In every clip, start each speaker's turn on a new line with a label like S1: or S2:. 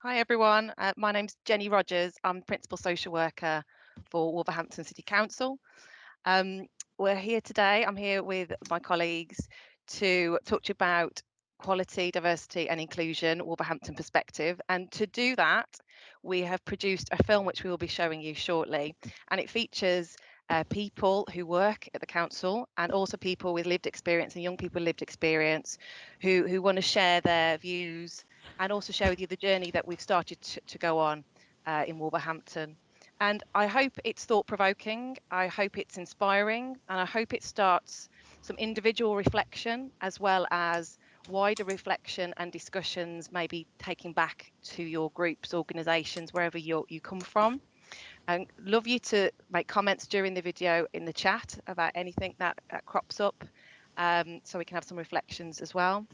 S1: Hi everyone, my name's Jenny Rogers. I'm Principal Social Worker for Wolverhampton City Council. We're here today, I'm here with my colleagues to talk to you about quality, diversity and inclusion, Wolverhampton perspective. And to do that, we have produced a film which we will be showing you shortly. And it features people who work at the council and also people with lived experience and young people with lived experience who want to share their views and also share with you the journey that we've started to go on in Wolverhampton. And I hope it's thought-provoking, I hope it's inspiring, and I hope it starts some individual reflection as well as wider reflection and discussions, maybe taking back to your groups, organisations, wherever you come from. And love you to make comments during the video in the chat about anything that crops up, so we can have some reflections as well.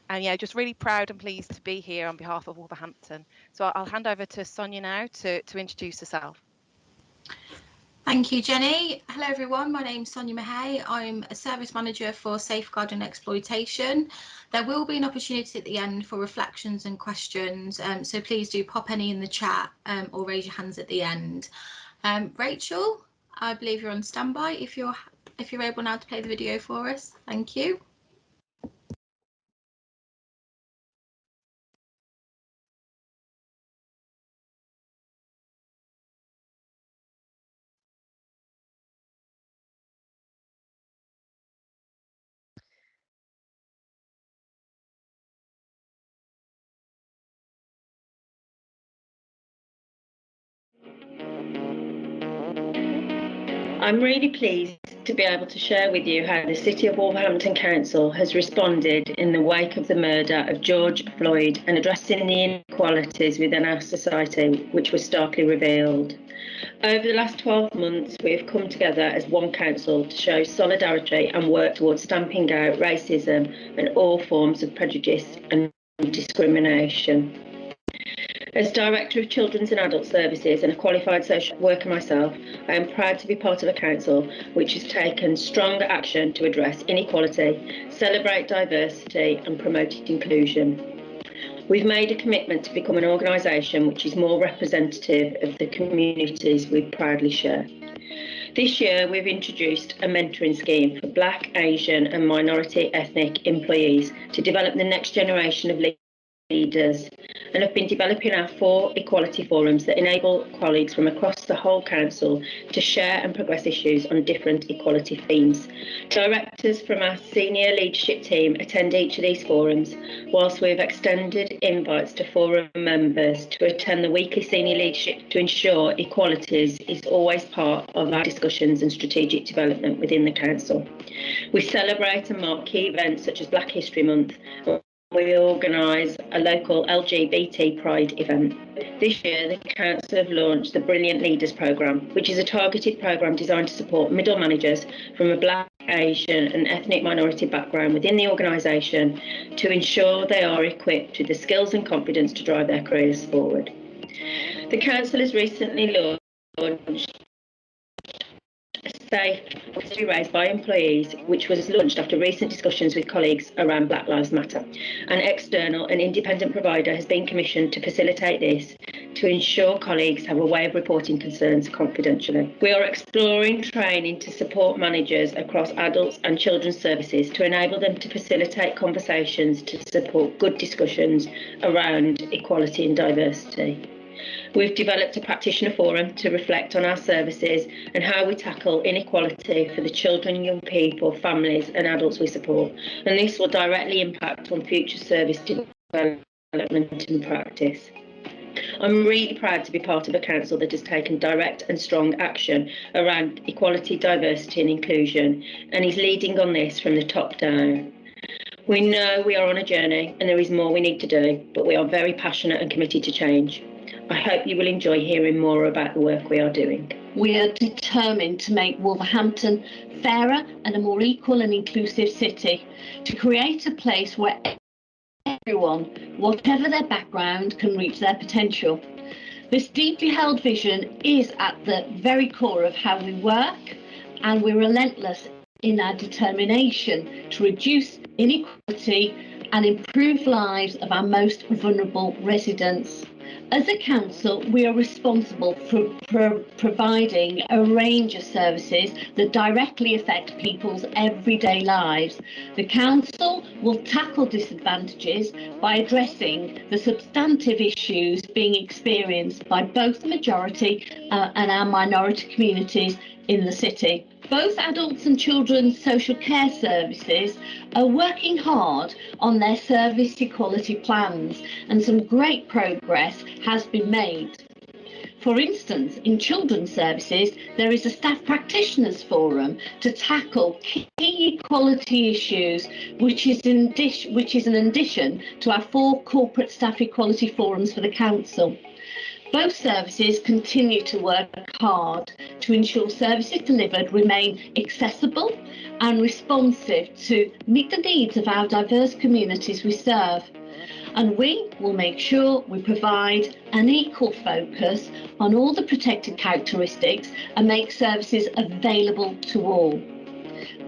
S1: And yeah, just really proud and pleased to be here on behalf of Wolverhampton. So I'll hand over to Sonia now to introduce herself.
S2: Thank you, Jenny. Hello everyone, my name's Sonia Mahay. I'm a service manager for safeguarding and exploitation. There will be an opportunity at the end for reflections and questions, so please do pop any in the chat or raise your hands at the end. Rachel, I believe you're on standby if you're able now to play the video for us. Thank you.
S3: I'm really pleased to be able to share with you how the City of Wolverhampton Council has responded in the wake of the murder of George Floyd and addressing the inequalities within our society, which were starkly revealed. Over the last 12 months, we have come together as one council to show solidarity and work towards stamping out racism and all forms of prejudice and discrimination. As Director of Children's and Adult Services and a qualified social worker myself, I am proud to be part of a council which has taken strong action to address inequality, celebrate diversity and promote inclusion. We've made a commitment to become an organisation which is more representative of the communities we proudly share. This year, we've introduced a mentoring scheme for Black, Asian and minority ethnic employees to develop the next generation of leaders, and have been developing our 4 equality forums that enable colleagues from across the whole council to share and progress issues on different equality themes. Directors from our senior leadership team attend each of these forums, whilst we've extended invites to forum members to attend the weekly senior leadership to ensure equalities is always part of our discussions and strategic development within the council. We celebrate and mark key events such as Black History Month. We organise a local LGBT Pride event. This year, the Council have launched the Brilliant Leaders programme, which is a targeted programme designed to support middle managers from a Black, Asian and ethnic minority background within the organisation to ensure they are equipped with the skills and confidence to drive their careers forward. The Council has recently launched Safe to be raised by employees, which was launched after recent discussions with colleagues around Black Lives Matter. An external and independent provider has been commissioned to facilitate this to ensure colleagues have a way of reporting concerns confidentially. We are exploring training to support managers across adults and children's services to enable them to facilitate conversations to support good discussions around equality and diversity. We've developed a practitioner forum to reflect on our services and how we tackle inequality for the children, young people, families and adults we support. And this will directly impact on future service development and practice. I'm really proud to be part of a council that has taken direct and strong action around equality, diversity and inclusion, and is leading on this from the top down. We know we are on a journey and there is more we need to do, but we are very passionate and committed to change. I hope you will enjoy hearing more about the work we are doing.
S4: We are determined to make Wolverhampton fairer and a more equal and inclusive city, to create a place where everyone, whatever their background, can reach their potential. This deeply held vision is at the very core of how we work, and we're relentless in our determination to reduce inequality and improve lives of our most vulnerable residents. As a council, we are responsible for providing a range of services that directly affect people's everyday lives. The council will tackle disadvantages by addressing the substantive issues being experienced by both the majority and our minority communities in the city. Both adults and children's social care services are working hard on their service equality plans, and some great progress has been made. For instance, in children's services, there is a staff practitioners forum to tackle key equality issues, which is an addition to our 4 corporate staff equality forums for the council. Both services continue to work hard to ensure services delivered remain accessible and responsive to meet the needs of our diverse communities we serve. And we will make sure we provide an equal focus on all the protected characteristics and make services available to all.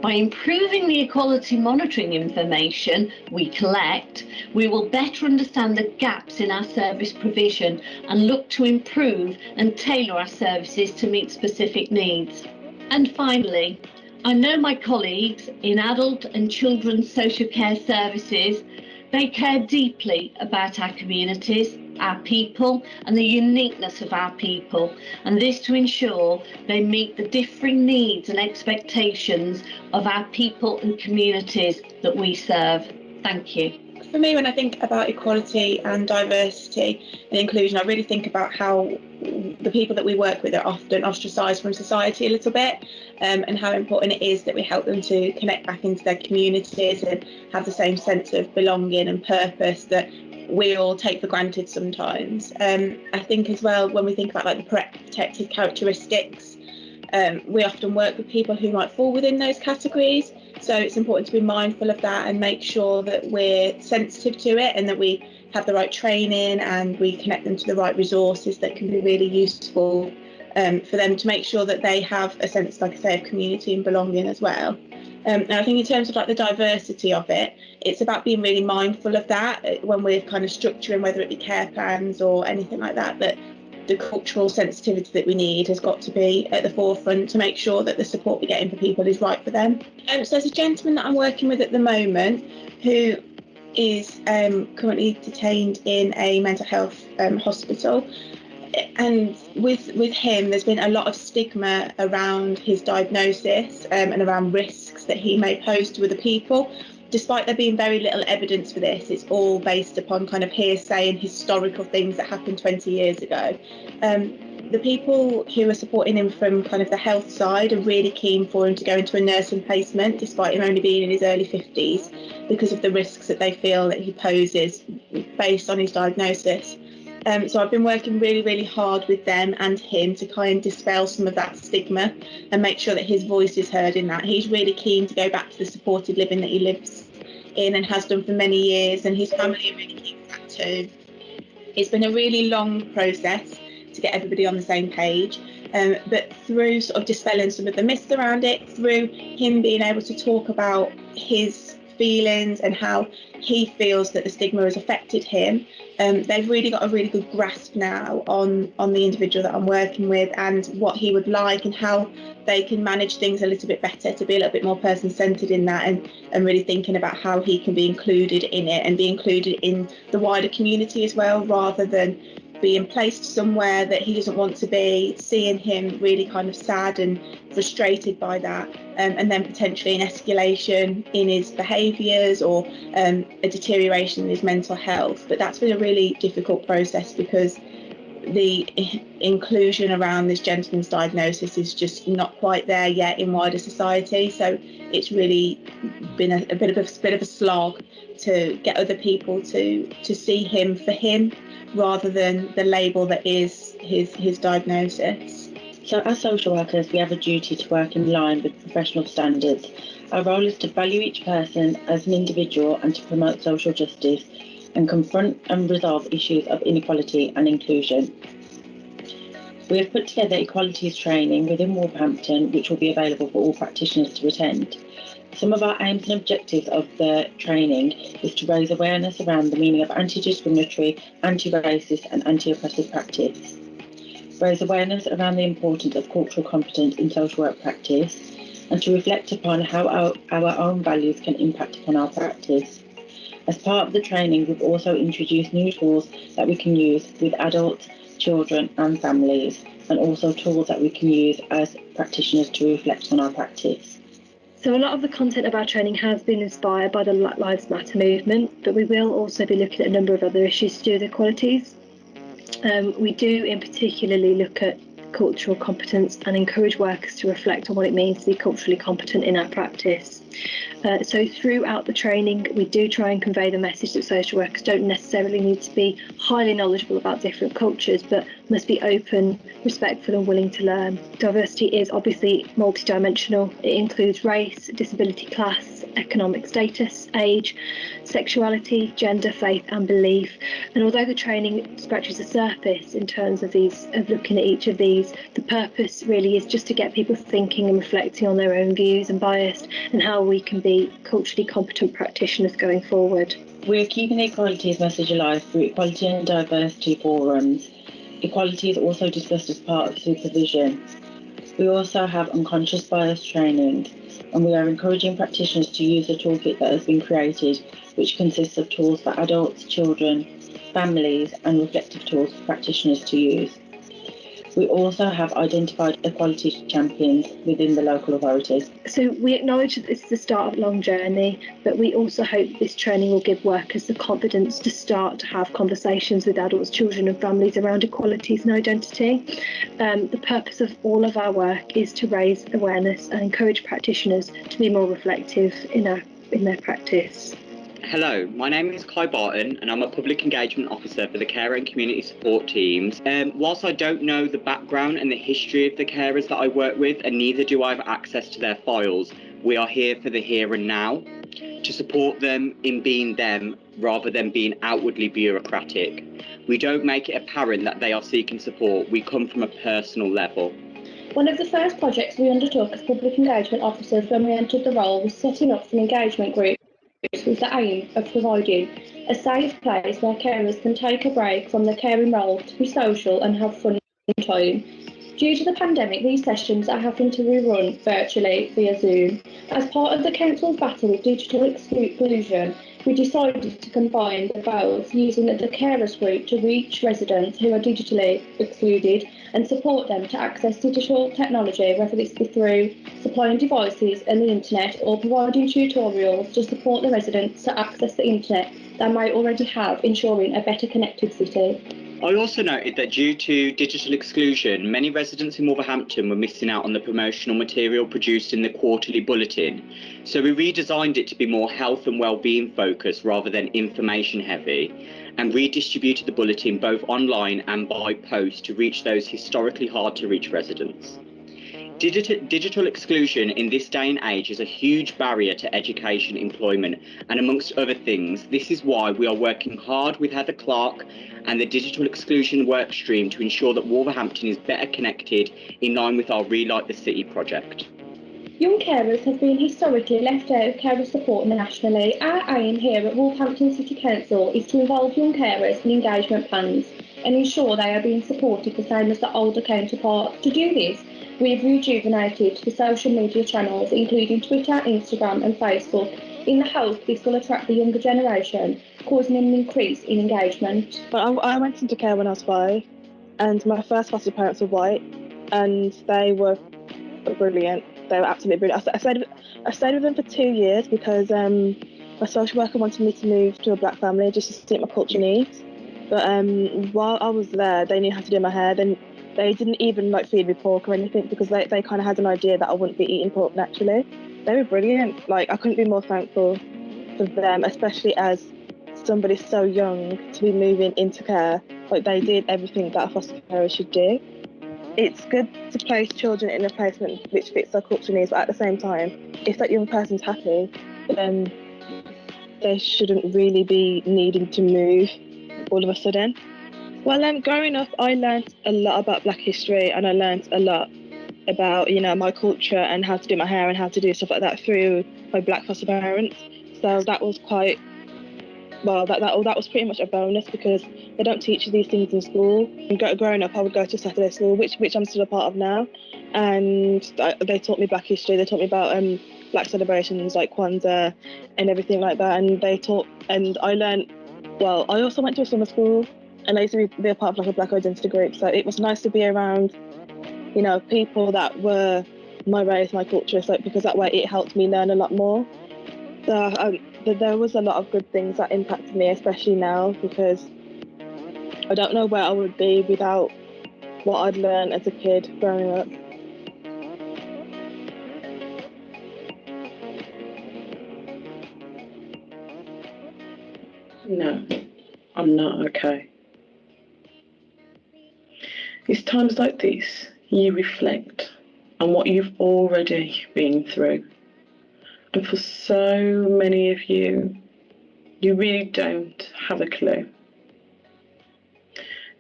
S4: By improving the equality monitoring information we collect, we will better understand the gaps in our service provision and look to improve and tailor our services to meet specific needs. And finally, I know my colleagues in adult and children's social care services, they care deeply about our communities, our people, and the uniqueness of our people, and this to ensure they meet the differing needs and expectations of our people and communities that we serve. Thank you.
S5: For me, when I think about equality and diversity and inclusion, I really think about how the people that we work with are often ostracised from society a little bit, and how important it is that we help them to connect back into their communities and have the same sense of belonging and purpose that we all take for granted sometimes. I think as well, when we think about like the protected characteristics, we often work with people who might fall within those categories. So it's important to be mindful of that and make sure that we're sensitive to it and that we have the right training and we connect them to the right resources that can be really useful for them to make sure that they have a sense, like I say, of community and belonging as well. And I think in terms of like the diversity of it, it's about being really mindful of that when we're kind of structuring, whether it be care plans or anything like that, that the cultural sensitivity that we need has got to be at the forefront to make sure that the support we're getting for people is right for them. So there's a gentleman that I'm working with at the moment who is currently detained in a mental health hospital. And with him, there's been a lot of stigma around his diagnosis and around risks that he may pose to other people. Despite there being very little evidence for this, it's all based upon kind of hearsay and historical things that happened 20 years ago. The people who are supporting him from kind of the health side are really keen for him to go into a nursing placement, despite him only being in his early 50s, because of the risks that they feel that he poses based on his diagnosis. So I've been working really, really hard with them and him to kind of dispel some of that stigma and make sure that his voice is heard in that. He's really keen to go back to the supported living that he lives in and has done for many years, and his family are really keen for that too. It's been a really long process to get everybody on the same page, but through sort of dispelling some of the myths around it, through him being able to talk about his feelings and how he feels that the stigma has affected him, they've really got a really good grasp now on the individual that I'm working with and what he would like and how they can manage things a little bit better, to be a little bit more person-centred in that, and really thinking about how he can be included in it and be included in the wider community as well, rather than being placed somewhere that he doesn't want to be, seeing him really kind of sad and frustrated by that, and then potentially an escalation in his behaviours or a deterioration in his mental health. But that's been a really difficult process because the inclusion around this gentleman's diagnosis is just not quite there yet in wider society. So it's really been a bit of a slog to get other people to see him for him, rather than the label that is his diagnosis.
S3: So as social workers, we have a duty to work in line with professional standards. Our role is to value each person as an individual and to promote social justice and confront and resolve issues of inequality and inclusion. We have put together equalities training within Wolverhampton, which will be available for all practitioners to attend. Some of our aims and objectives of the training is to raise awareness around the meaning of anti-discriminatory, anti-racist and anti-oppressive practice, raise awareness around the importance of cultural competence in social work practice, and to reflect upon how our own values can impact upon our practice. As part of the training, we've also introduced new tools that we can use with adults, children and families, and also tools that we can use as practitioners to reflect on our practice.
S6: So a lot of the content of our training has been inspired by the Black Lives Matter movement, but we will also be looking at a number of other issues to do with equalities. We do in particularly look at cultural competence and encourage workers to reflect on what it means to be culturally competent in our practice. So throughout the training, we do try and convey the message that social workers don't necessarily need to be highly knowledgeable about different cultures, but must be open, respectful and willing to learn. Diversity is obviously multidimensional. It includes race, disability, class, economic status, age, sexuality, gender, faith and belief. And although the training scratches the surface in terms of looking at each of these, the purpose really is just to get people thinking and reflecting on their own views and bias and how we can be culturally competent practitioners going forward.
S3: We're keeping the equalities message alive through equality and diversity forums. Equality is also discussed as part of supervision. We also have unconscious bias training, and we are encouraging practitioners to use the toolkit that has been created, which consists of tools for adults, children, families and reflective tools for practitioners to use. We also have identified equality champions within the local authorities.
S6: So we acknowledge that this is the start of a long journey, but we also hope this training will give workers the confidence to start to have conversations with adults, children and families around equalities and identity. The purpose of all of our work is to raise awareness and encourage practitioners to be more reflective in their practice.
S7: Hello, my name is Kai Barton and I'm a Public Engagement Officer for the Carer and Community Support Teams. Whilst I don't know the background and the history of the carers that I work with, and neither do I have access to their files, we are here for the here and now, to support them in being them rather than being outwardly bureaucratic. We don't make it apparent that they are seeking support, we come from a personal level.
S8: One of the first projects we undertook as Public Engagement Officers when we entered the role was setting up some engagement groups with the aim of providing a safe place where carers can take a break from their caring role to be social and have fun time. Due to the pandemic, these sessions are having to be run virtually via Zoom. As part of the Council's battle with digital exclusion, we decided to combine the both, using the carers group to reach residents who are digitally excluded and support them to access digital technology, whether this be through supplying devices and the internet or providing tutorials to support the residents to access the internet they may already have, ensuring a better connected city.
S7: I also noted that due to digital exclusion, many residents in Wolverhampton were missing out on the promotional material produced in the quarterly bulletin. So we redesigned it to be more health and well-being focused rather than information heavy, and redistributed the bulletin both online and by post to reach those historically hard to reach residents. Digital exclusion in this day and age is a huge barrier to education, employment, and amongst other things, this is why we are working hard with Heather Clark and the digital exclusion work stream to ensure that Wolverhampton is better connected in line with our Relight the City project.
S8: Young carers have been historically left out of carer support nationally. Our aim here at Wolverhampton City Council is to involve young carers in engagement plans and ensure they are being supported the same as their older counterparts. To do this, we have rejuvenated the social media channels, including Twitter, Instagram and Facebook, in the hope this will attract the younger generation, causing an increase in engagement.
S5: Well, I went into care when I was 5, and my first foster parents were white, and they were brilliant. They were absolutely brilliant. I stayed with them for 2 years because my social worker wanted me to move to a black family just to suit my culture needs. But while I was there, they knew how to do my hair. They didn't even feed me pork or anything because they kind of had an idea that I wouldn't be eating pork naturally. They were brilliant. I couldn't be more thankful for them, especially as somebody so young to be moving into care. They did everything that a foster carer should do. It's good to place children in a placement which fits their culture needs, but at the same time, if that young person's happy, then they shouldn't really be needing to move all of a sudden. Well, growing up, I learnt a lot about Black history, and I learnt a lot
S9: about, you know, my culture and how to do my hair and how to do stuff like that through my black foster parents. So that was quite, well, that was pretty much a bonus because they don't teach you these things in school. And growing up, I would go to Saturday school, which I'm still a part of now, and they taught me Black history. They taught me about Black celebrations like Kwanzaa and everything like that. And I learned. Well, I also went to a summer school, and I used to be a part of like a Black identity group. So it was nice to be around, you know, people that were my race, my culture. So because that way it helped me learn a lot more. So there was a lot of good things that impacted me, especially now, because I don't know where I would be without what I'd learned as a kid growing up.
S10: No, I'm not okay. It's times like this you reflect on what you've already been through. And for so many of you, you really don't have a clue.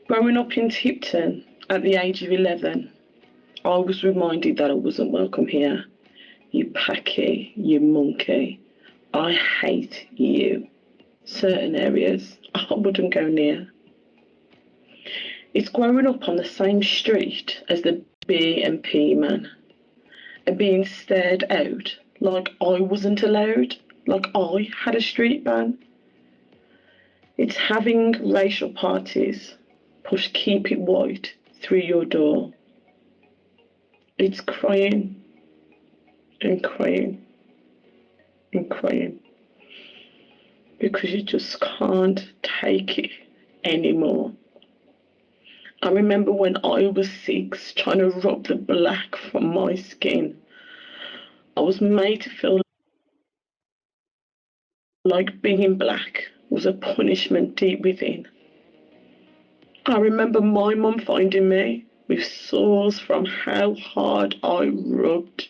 S10: Growing up in Tipton at the age of 11, I was reminded that I wasn't welcome here. You packy, you monkey. I hate you. Certain areas I wouldn't go near. It's growing up on the same street as the B&P man and being stared out like I wasn't allowed, like I had a street ban. It's having racial parties push Keep It White through your door. It's crying and crying and crying because you just can't take it anymore. I remember when I was 6 trying to rub the black from my skin. I was made to feel like being black was a punishment deep within. I remember my mum finding me with sores from how hard I rubbed.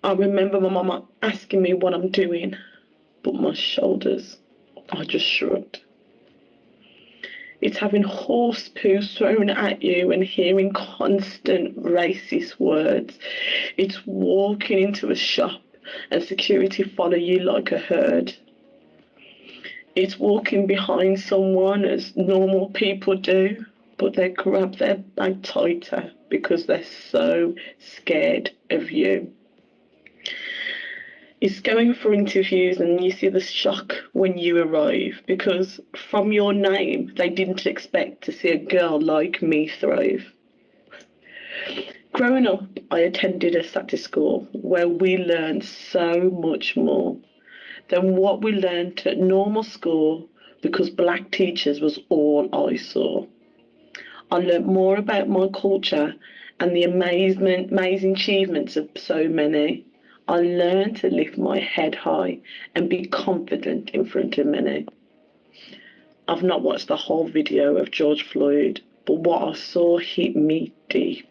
S10: I remember my mama asking me what I'm doing, but my shoulders, I just shrugged. It's having horse poo thrown at you and hearing constant racist words. It's walking into a shop and security follow you like a herd. It's walking behind someone as normal people do, but they grab their bag tighter because they're so scared of you. It's going for interviews and you see the shock when you arrive because from your name, they didn't expect to see a girl like me thrive. Growing up, I attended a Saturday school where we learned so much more than what we learned at normal school because black teachers was all I saw. I learned more about my culture and the amazing achievements of so many. I learned to lift my head high and be confident in front of many. I've not watched the whole video of George Floyd, but what I saw hit me deep.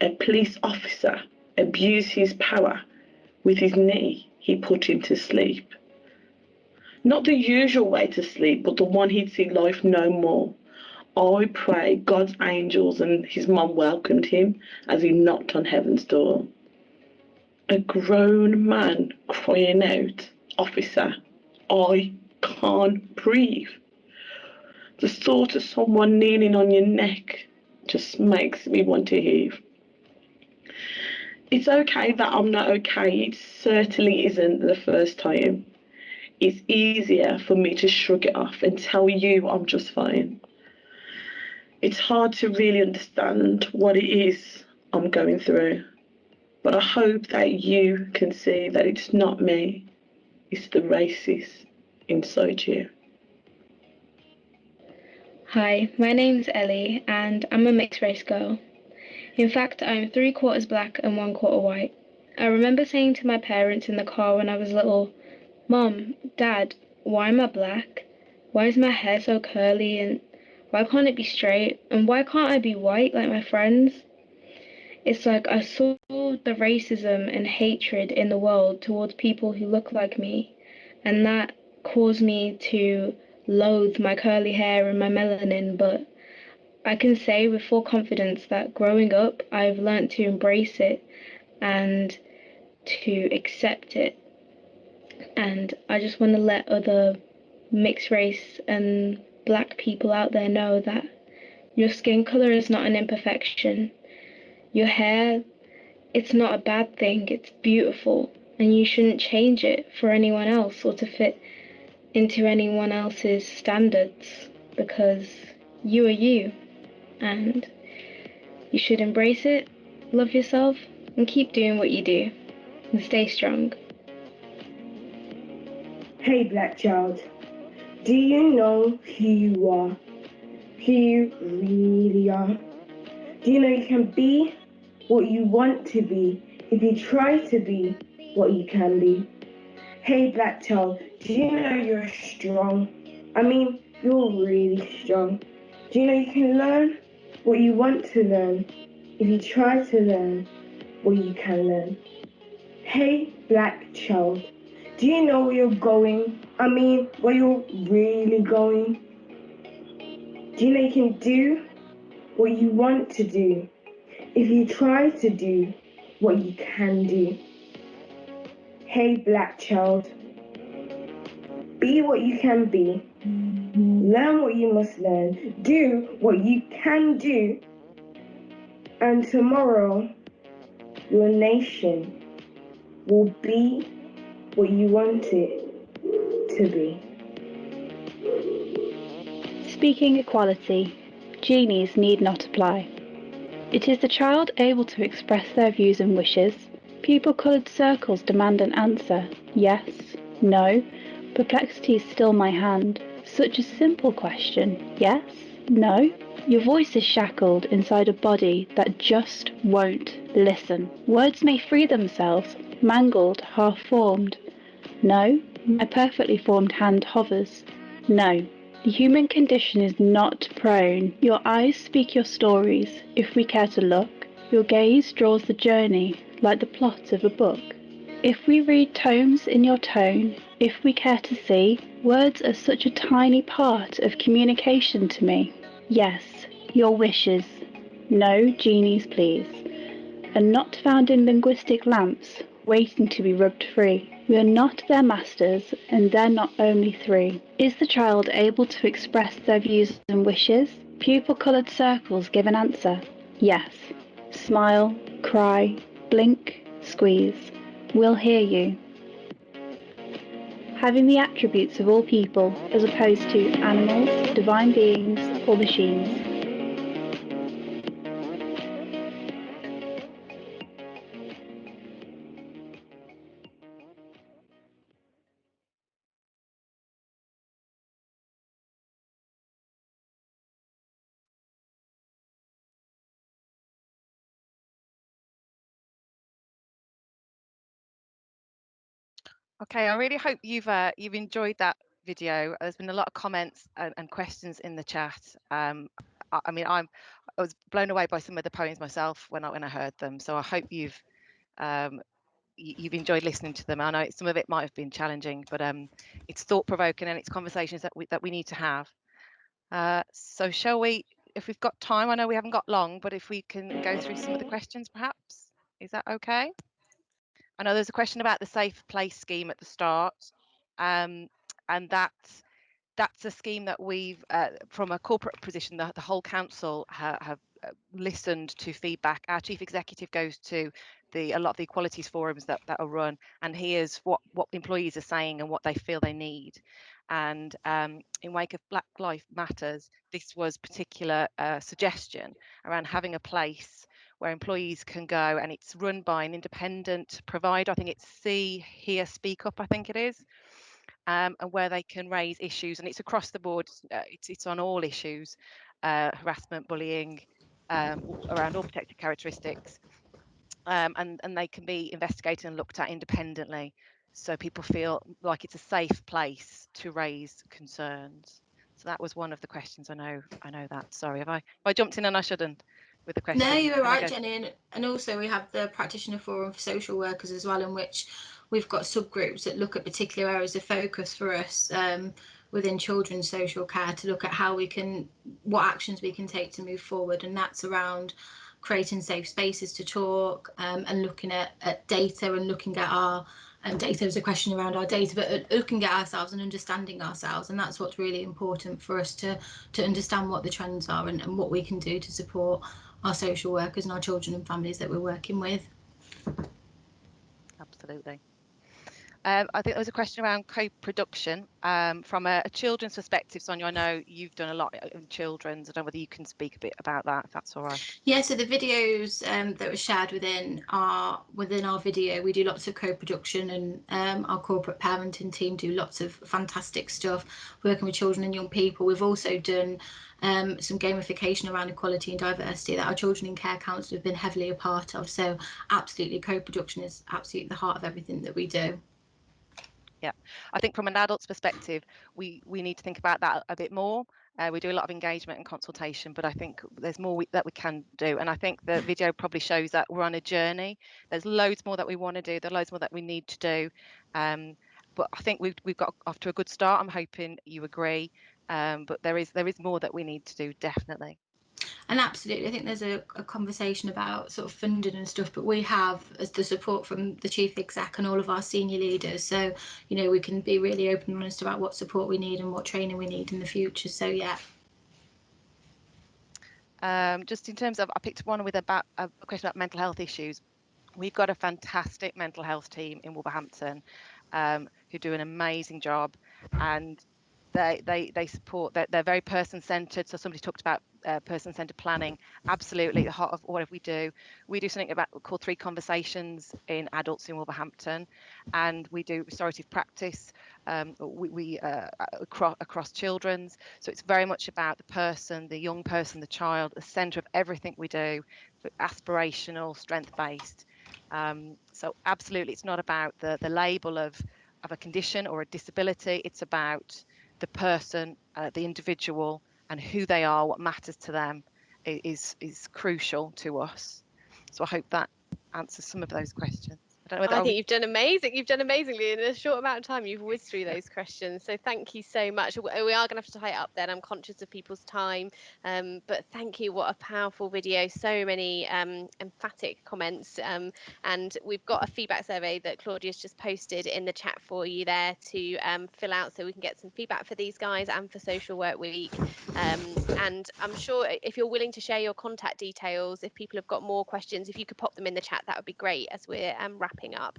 S10: A police officer abused his power. With his knee, he put him to sleep. Not the usual way to sleep, but the one he'd see life no more. I pray God's angels and his mum welcomed him as he knocked on heaven's door. A grown man crying out, "Officer, I can't breathe." The thought of someone kneeling on your neck just makes me want to heave. It's okay that I'm not okay. It certainly isn't the first time. It's easier for me to shrug it off and tell you I'm just fine. It's hard to really understand what it is I'm going through. But I hope that you can see that it's not me, it's the racist inside you.
S11: Hi, my name's Ellie and I'm a mixed race girl. In fact, I'm 3/4 black and 1/4 white. I remember saying to my parents in the car when I was little, "Mom, Dad, why am I black? Why is my hair so curly and why can't it be straight? And why can't I be white like my friends?" It's like I saw the racism and hatred in the world towards people who look like me, and that caused me to loathe my curly hair and my melanin, but I can say with full confidence that growing up, I've learnt to embrace it and to accept it. And I just want to let other mixed race and black people out there know that your skin colour is not an imperfection. Your hair, it's not a bad thing, it's beautiful, and you shouldn't change it for anyone else or to fit into anyone else's standards, because you are you, and you should embrace it, love yourself, and keep doing what you do, and stay strong.
S12: Hey black child, do you know who you are? Who you really are? Do you know you can be what you want to be if you try to be what you can be? Hey black child, do you know you're strong? I mean, you're really strong. Do you know you can learn what you want to learn if you try to learn what you can learn? Hey black child, do you know where you're going? I mean, where you're really going? Do you know you can do what you want to do if you try to do what you can do? Hey black child, be what you can be, learn what you must learn, do what you can do, and tomorrow your nation will be what you want it to be.
S13: Speaking equality, genies need not apply. It is the child able to express their views and wishes. Pupil-coloured circles demand an answer, yes, no. Perplexity is still my hand. Such a simple question, yes, no. Your voice is shackled inside a body that just won't listen. Words may free themselves, mangled, half-formed. No, a perfectly formed hand hovers. No. The human condition is not prone. Your eyes speak your stories, if we care to look. Your gaze draws the journey, like the plot of a book. If we read tomes in your tone, if we care to see, words are such a tiny part of communication to me. Yes, your wishes. No genies, please. Are not found in linguistic lamps, waiting to be rubbed free. We are not their masters, and they're not only three. Is the child able to express their views and wishes? Pupil-coloured circles give an answer. Yes. Smile, cry, blink, squeeze. We'll hear you. Having the attributes of all people, as opposed to animals, divine beings, or machines.
S1: Okay, I really hope you've enjoyed that video. There's been a lot of comments and questions in the chat. I mean, I was blown away by some of the poems myself when I heard them. So I hope you've enjoyed listening to them. I know some of it might have been challenging, but it's thought provoking and it's conversations that we need to have. So shall we? If we've got time, I know we haven't got long, but if we can go through some of the questions, perhaps, is that okay? I know there's a question about the safe place scheme at the start, and that's a scheme that we've, from a corporate position, the whole council have listened to feedback. Our chief executive goes to a lot of the equalities forums that are run and hears what employees are saying and what they feel they need. And in wake of Black Lives Matters, this was particular suggestion around having a place where employees can go, and it's run by an independent provider. I think it's See, Hear, Speak Up, I think it is. And where they can raise issues, and it's across the board. It's on all issues, harassment, bullying, around all protected characteristics, and they can be investigated and looked at independently, so people feel like it's a safe place to raise concerns. So that was one of the questions. I know that. Sorry, have I jumped in and I shouldn't with the question?
S2: No, you're right, Jenny. And also we have the practitioner forum for social workers as well, in which we've got subgroups that look at particular areas of focus for us. within children's social care to look at what actions we can take to move forward, and that's around creating safe spaces to talk, and looking at data, and looking at our data is a question around our data, but looking at ourselves and understanding ourselves. And that's what's really important for us to understand what the trends are, and what we can do to support our social workers and our children and families that we're working with.
S1: Absolutely. I think there was a question around co-production from a children's perspective. Sonia, I know you've done a lot in children's. I don't know whether you can speak a bit about that, if that's all right.
S2: Yeah, so the videos that were shared within our video, we do lots of co-production, and our corporate parenting team do lots of fantastic stuff working with children and young people. We've also done some gamification around equality and diversity that our Children in Care Council have been heavily a part of. So absolutely, co-production is absolutely the heart of everything that we do.
S1: Yeah, I think from an adult's perspective, we need to think about that a bit more. We do a lot of engagement and consultation, but I think there's more that we can do. And I think the video probably shows that we're on a journey. There's loads more that we want to do. There's loads more that we need to do. But I think we've got off to a good start. I'm hoping you agree. But there is more that we need to do, definitely.
S2: And absolutely, I think there's a conversation about sort of funding and stuff, but we have as the support from the chief exec and all of our senior leaders. So, you know, we can be really open and honest about what support we need and what training we need in the future. So, yeah.
S1: Just in terms of, I picked one with a question about mental health issues. We've got a fantastic mental health team in Wolverhampton who do an amazing job, and they support. They're very person centered. So somebody talked about person centered planning. Absolutely, the heart of what we do. We do something called 3 conversations in adults in Wolverhampton, and we do restorative practice. We across children's. So it's very much about the person, the young person, the child, the centre of everything we do. Aspirational, strength based. So absolutely, it's not about the label of a condition or a disability. It's about the person, the individual, and who they are. What matters to them is crucial to us. So I hope that answers some of those questions. I don't know whether
S14: I think you've done amazing. You've done amazingly in a short amount of time. You've whizzed through those questions. So thank you so much. We are going to have to tie it up then. I'm conscious of people's time. But thank you. What a powerful video. So many emphatic comments. And we've got a feedback survey that Claudia's just posted in the chat for you there to fill out, so we can get some feedback for these guys and for Social Work Week. And I'm sure if you're willing to share your contact details, if people have got more questions, if you could pop them in the chat, that would be great as we're wrapping up.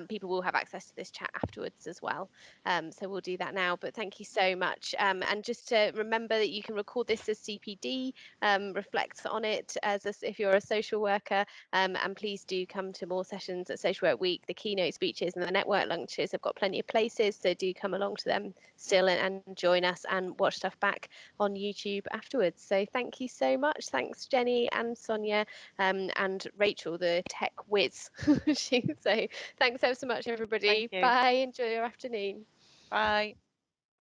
S14: People will have access to this chat afterwards as well. So we'll do that now. But thank you so much. And just to remember that you can record this as CPD, reflect on it if you're a social worker, and please do come to more sessions at Social Work Week. The keynote speeches and the network lunches have got plenty of places, so do come along to them still and join us and watch stuff back on YouTube afterwards. So thank you so much. Thanks Jenny and Sonia, and Rachel, the tech whiz. So thanks ever so much, everybody. Bye. Enjoy your afternoon.
S1: Bye.